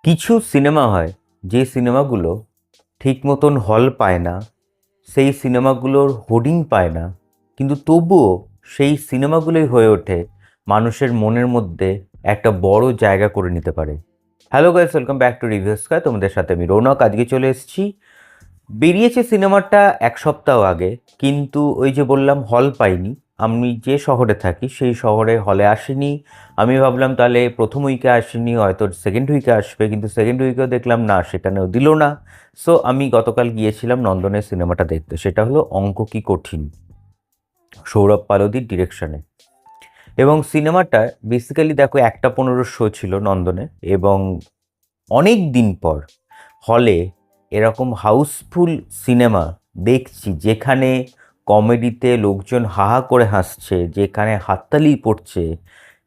কিছু সিনেমা হয় যে সিনেমাগুলো ঠিক মতন হল পায় না, সেই সিনেমাগুলোর হোর্ডিং পায় না, কিন্তু তবুও সেই সিনেমাগুলোই হয়ে ওঠে মানুষের মনের মধ্যে একটা বড় জায়গা করে নিতে পারে। Hello guys, welcome back to review sky. তোমাদের সাথে আমি রৌনক। আজকে চলে এসেছি। বেরিয়েছে সিনেমাটা এক সপ্তাহ আগে, কিন্তু ওই যে বললাম হল পাইনি। আমি যে শহরে থাকি সেই শহরে হলে আসেনি। আমি ভাবলাম তাহলে প্রথম উইকে আসেনি, হয়তো সেকেন্ড উইকে আসবে, কিন্তু সেকেন্ড উইকেও দেখলাম না, সেখানেও দিল না। সো আমি গতকাল গিয়েছিলাম নন্দনের সিনেমাটা দেখতে। সেটা হলো অঙ্ক কি কঠিন, সৌরভ পালদির ডিরেকশনে। এবং সিনেমাটা বেসিক্যালি দেখো 1:15 শো ছিল নন্দনে, এবং অনেক দিন পর হলে এরকম হাউসফুল সিনেমা দেখছি, যেখানে কমেডিতে লোকজন হাহা করে হাসছে, যেখানে হাততালি পড়ছে।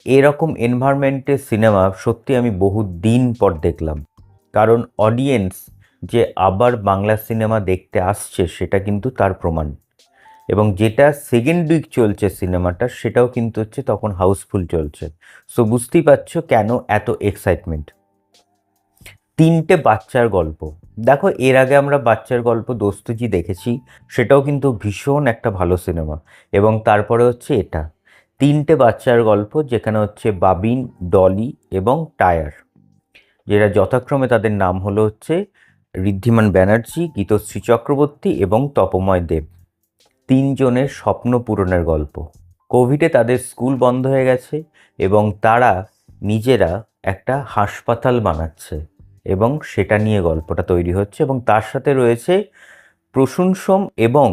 এরকম এনভায়রনমেন্টের সিনেমা সত্যি আমি বহু দিন পর দেখলাম। কারণ অডিয়েন্স যে আবার বাংলা সিনেমা দেখতে আসছে সেটা কিন্তু তার প্রমাণ। এবং যেটা সেকেন্ড উইক চলছে সিনেমাটা, সেটাও কিন্তু হচ্ছে তখন হাউসফুল চলছে। সো বুঝতেই পারছো কেন এত এক্সাইটমেন্ট। তিনটে বাচ্চার গল্প। দেখো, এর আগে আমরা বাচ্চার গল্প দোস্তজি দেখেছি, সেটাও কিন্তু ভীষণ একটা ভালো সিনেমা। এবং তারপরে হচ্ছে এটা, তিনটে বাচ্চার গল্প, যেখানে হচ্ছে বাবিন, ডলি এবং টায়ার, যেটা যথাক্রমে তাদের নাম হলো হচ্ছে ঋদ্ধিমান ব্যানার্জি, গীতশ্রী চক্রবর্তী এবং তপময় দেব। তিনজনের স্বপ্ন পূরণের গল্প। কোভিডে তাদের স্কুল বন্ধ হয়ে গেছে এবং তারা নিজেরা একটা হাসপাতাল বানাচ্ছে, এবং সেটা নিয়ে গল্পটা তৈরি হচ্ছে। এবং তার সাথে রয়েছে প্রসূন সোম, এবং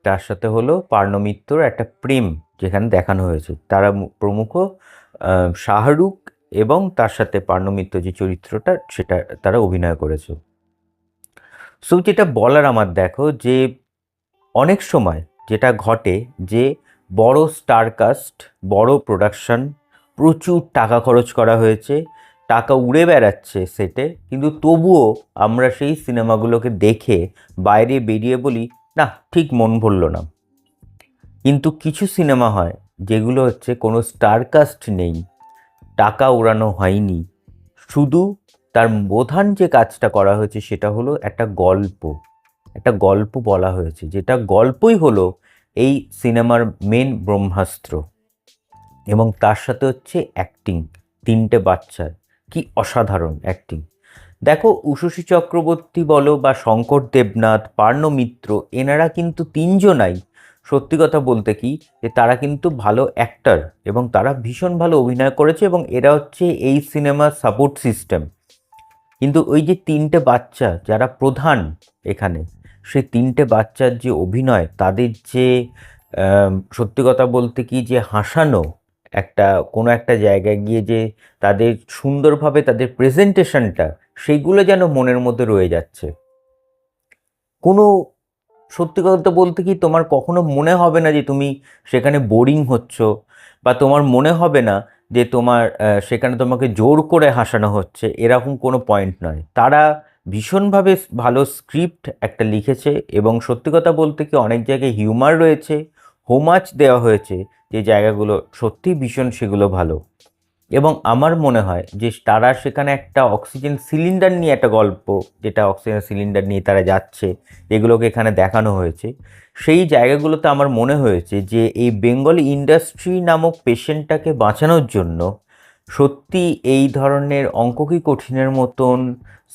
তার সাথে হলো পার্ণমিত্রর একটা প্রেম যেখানে দেখানো হয়েছে। তারা প্রমুখ শাহরুখ, এবং তার সাথে পার্ণমিত্র যে চরিত্রটা, সেটা তারা অভিনয় করেছে। সো যেটা বলার আমার, দেখো যে অনেক সময় যেটা ঘটে যে বড় স্টারকাস্ট, বড় প্রোডাকশন, প্রচুর টাকা খরচ করা হয়েছে, টাকা উড়ে বেড়াচ্ছে সেটে, কিন্তু তবুও আমরা সেই সিনেমাগুলোকে দেখে বাইরে বেরিয়ে বলি, না ঠিক মন ভরল না। কিন্তু কিছু সিনেমা হয় যেগুলো হচ্ছে কোনো স্টারকাস্ট নেই, টাকা ওড়ানো হয়নি, শুধু তার প্রধান যে কাজটা করা হয়েছে সেটা হলো একটা গল্প। একটা গল্প বলা হয়েছে, যেটা গল্পই হলো এই সিনেমার মেন ব্রহ্মাস্ত্র। এবং তার সাথে হচ্ছে অ্যাক্টিং। তিনটে বাচ্চার কি অসাধারণ অ্যাক্টিং। দেখো, উষসী চক্রবর্তী বলো বা শঙ্কর দেবনাথ, পার্ণ মিত্র, এনারা কিন্তু তিনজনাই, সত্যি কথা বলতে কি, যে তারা কিন্তু ভালো অ্যাক্টর এবং তারা ভীষণ ভালো অভিনয় করেছে, এবং এরা হচ্ছে এই সিনেমার সাপোর্ট সিস্টেম। কিন্তু ওই যে তিনটে বাচ্চা যারা প্রধান এখানে, সেই তিনটে বাচ্চার যে অভিনয়, তাদের যে সত্যি কথা বলতে কি, যে হাসানো, একটা কোনো একটা জায়গায় গিয়ে যে তাদের সুন্দরভাবে তাদের প্রেজেন্টেশনটা, সেইগুলো যেন মনের মধ্যে রয়ে যাচ্ছে। কোনো, সত্যি কথা বলতে কি, তোমার কখনো মনে হবে না যে তুমি সেখানে বোরিং হচ্ছ, বা তোমার মনে হবে না যে তোমার সেখানে তোমাকে জোর করে হাসানো হচ্ছে, এরকম কোনো পয়েন্ট নয়। তারা ভীষণভাবে ভালো স্ক্রিপ্ট একটা লিখেছে, এবং সত্যি কথা বলতে কি অনেক জায়গায় হিউমার রয়েছে, হোমাচ দেওয়া হয়েছে, যে জায়গাগুলো সত্যি ভীষণ সেগুলো ভালো। এবং আমার মনে হয় যে তারা সেখানে একটা অক্সিজেন সিলিন্ডার নিয়ে একটা গল্প, যেটা অক্সিজেন সিলিন্ডার নিয়ে তারা যাচ্ছে, এগুলোকে এখানে দেখানো হয়েছে। সেই জায়গাগুলোতে আমার মনে হয়েছে যে এই বেঙ্গলি ইন্ডাস্ট্রি নামক পেশেন্টটাকে বাঁচানোর জন্য সত্যি এই ধরনের অঙ্ক কি কঠিনের মতন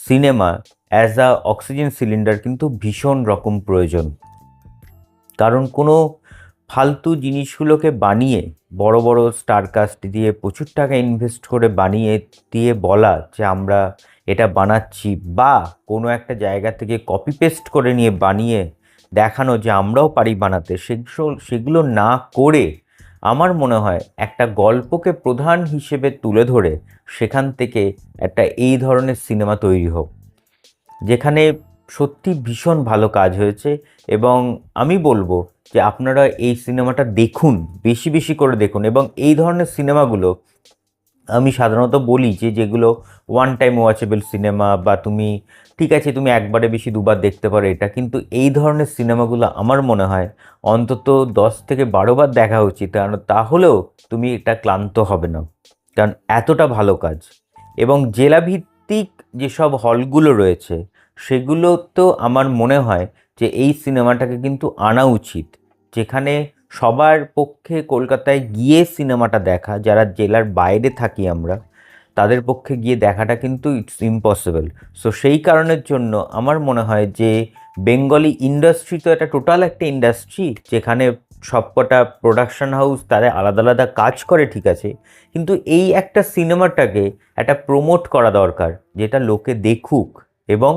cinema as a oxygen cylinder কিন্তু ভীষণ রকম প্রয়োজন। কারণ কোনো ফালতু জিনিসগুলোকে বানিয়ে, বড় বড় স্টারকাস্ট দিয়ে প্রচুর টাকা ইনভেস্ট করে বানিয়ে দিয়ে বলা যে আমরা এটা বানাচ্ছি, বা কোনো একটা জায়গা থেকে কপি পেস্ট করে নিয়ে বানিয়ে দেখানো যে আমরাও পারি বানাতে, সেগুলো না করে আমার মনে হয় একটা গল্পকে প্রধান হিসেবে তুলে ধরে সেখান থেকে একটা এই ধরনের সিনেমা তৈরি হোক, যেখানে সত্যি ভীষণ ভালো কাজ হয়েছে। এবং আমি বলবো যে আপনারা এই সিনেমাটা দেখুন, বেশি বেশি করে দেখুন। এবং এই ধরনের সিনেমাগুলো আমি সাধারণত বলি যে যেগুলো ওয়ান টাইম ওয়াচেবল সিনেমা, বা তুমি ঠিক আছে তুমি একবারে বেশি দুবার দেখতে পারো এটা, কিন্তু এই ধরনের সিনেমাগুলো আমার মনে হয় অন্তত 10 থেকে 12 বার দেখা উচিত, কারণ তাহলেও তুমি এটা ক্লান্ত হবে না, কারণ এতটা ভালো কাজ। এবং জেলা ভিত্তিক যেসব হলগুলো রয়েছে সেগুলোতেও আমার মনে হয় যে এই সিনেমাটাকে কিন্তু আনা উচিত, যেখানে সবার পক্ষে কলকাতায় গিয়ে সিনেমাটা দেখা, যারা জেলার বাইরে থাকি আমরা তাদের পক্ষে গিয়ে দেখাটা কিন্তু ইটস ইম্পসিবল। সো সেই কারণের জন্য আমার মনে হয় যে বেঙ্গলি ইন্ডাস্ট্রি তো এটা টোটাল একটা ইন্ডাস্ট্রি, যেখানে সবকটা প্রোডাকশন হাউস তারা আলাদা আলাদা কাজ করে, ঠিক আছে, কিন্তু এই একটা সিনেমাটাকে একটা প্রমোট করা দরকার, যেটা লোকে দেখুক এবং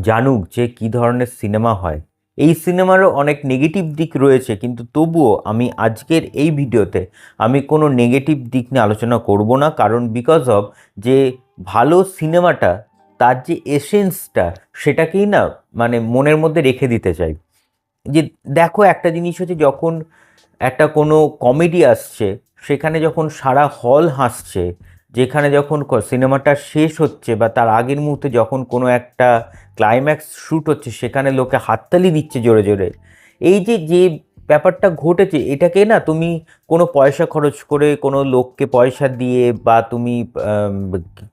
জানুক যে কী ধরনের সিনেমা হয়। এই সিনেমারও অনেক নেগেটিভ দিক রয়েছে, কিন্তু তবুও আমি আজকের এই ভিডিওতে আমি কোনো নেগেটিভ দিক নিয়ে আলোচনা করব না, কারণ বিকজ অফ যে ভালো সিনেমাটা তার যে এসেন্সটা সেটাকেই না মানে মনের মধ্যে রেখে দিতে চাই। যে দেখো একটা জিনিস হচ্ছে, যখন একটা কোনো কমেডি আসছে সেখানে যখন সারা হল হাসছে, যেখানে যখন সিনেমাটা শেষ হচ্ছে বা তার আগের মুহূর্তে যখন কোনো একটা ক্লাইম্যাক্স শ্যুট হচ্ছে সেখানে লোকে হাততালি দিচ্ছে জোরে জোরে, এই যে যে ব্যাপারটা ঘটেছে এটাকে না তুমি কোনো পয়সা খরচ করে কোনো লোককে পয়সা দিয়ে বা তুমি আম,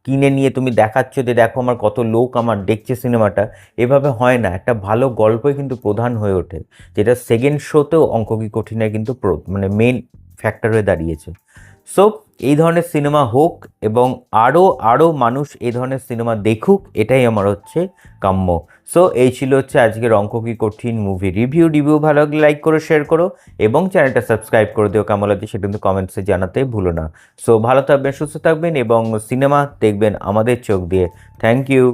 কিনে নিয়ে তুমি দেখাচ্ছ যে দেখো আমার কত লোক আমার দেখছে সিনেমাটা, এভাবে হয় না। একটা ভালো গল্পই কিন্তু প্রধান হয়ে ওঠে, যেটা সেকেন্ড শোতেও অঙ্ক কি কঠিনে কিন্তু মানে মেন ফ্যাক্টর হয়ে দাঁড়িয়েছে। সো এই ধরনের সিনেমা হোক এবং আরও আরও মানুষ এই ধরনের সিনেমা দেখুক, এটাই আমার হচ্ছে কাম্য। সো এই ছিল হচ্ছে আজকের অঙ্ক কি কঠিন মুভি রিভিউ ভালো লাগলে লাইক করো, শেয়ার করো এবং চ্যানেলটা সাবস্ক্রাইব করে দিও। কেমন লাগছে সেটা কিন্তু কমেন্টসে জানাতে ভুলো না। সো ভালো থাকবেন, সুস্থ থাকবেন এবং সিনেমা দেখবেন আমাদের চোখ দিয়ে। Thank you.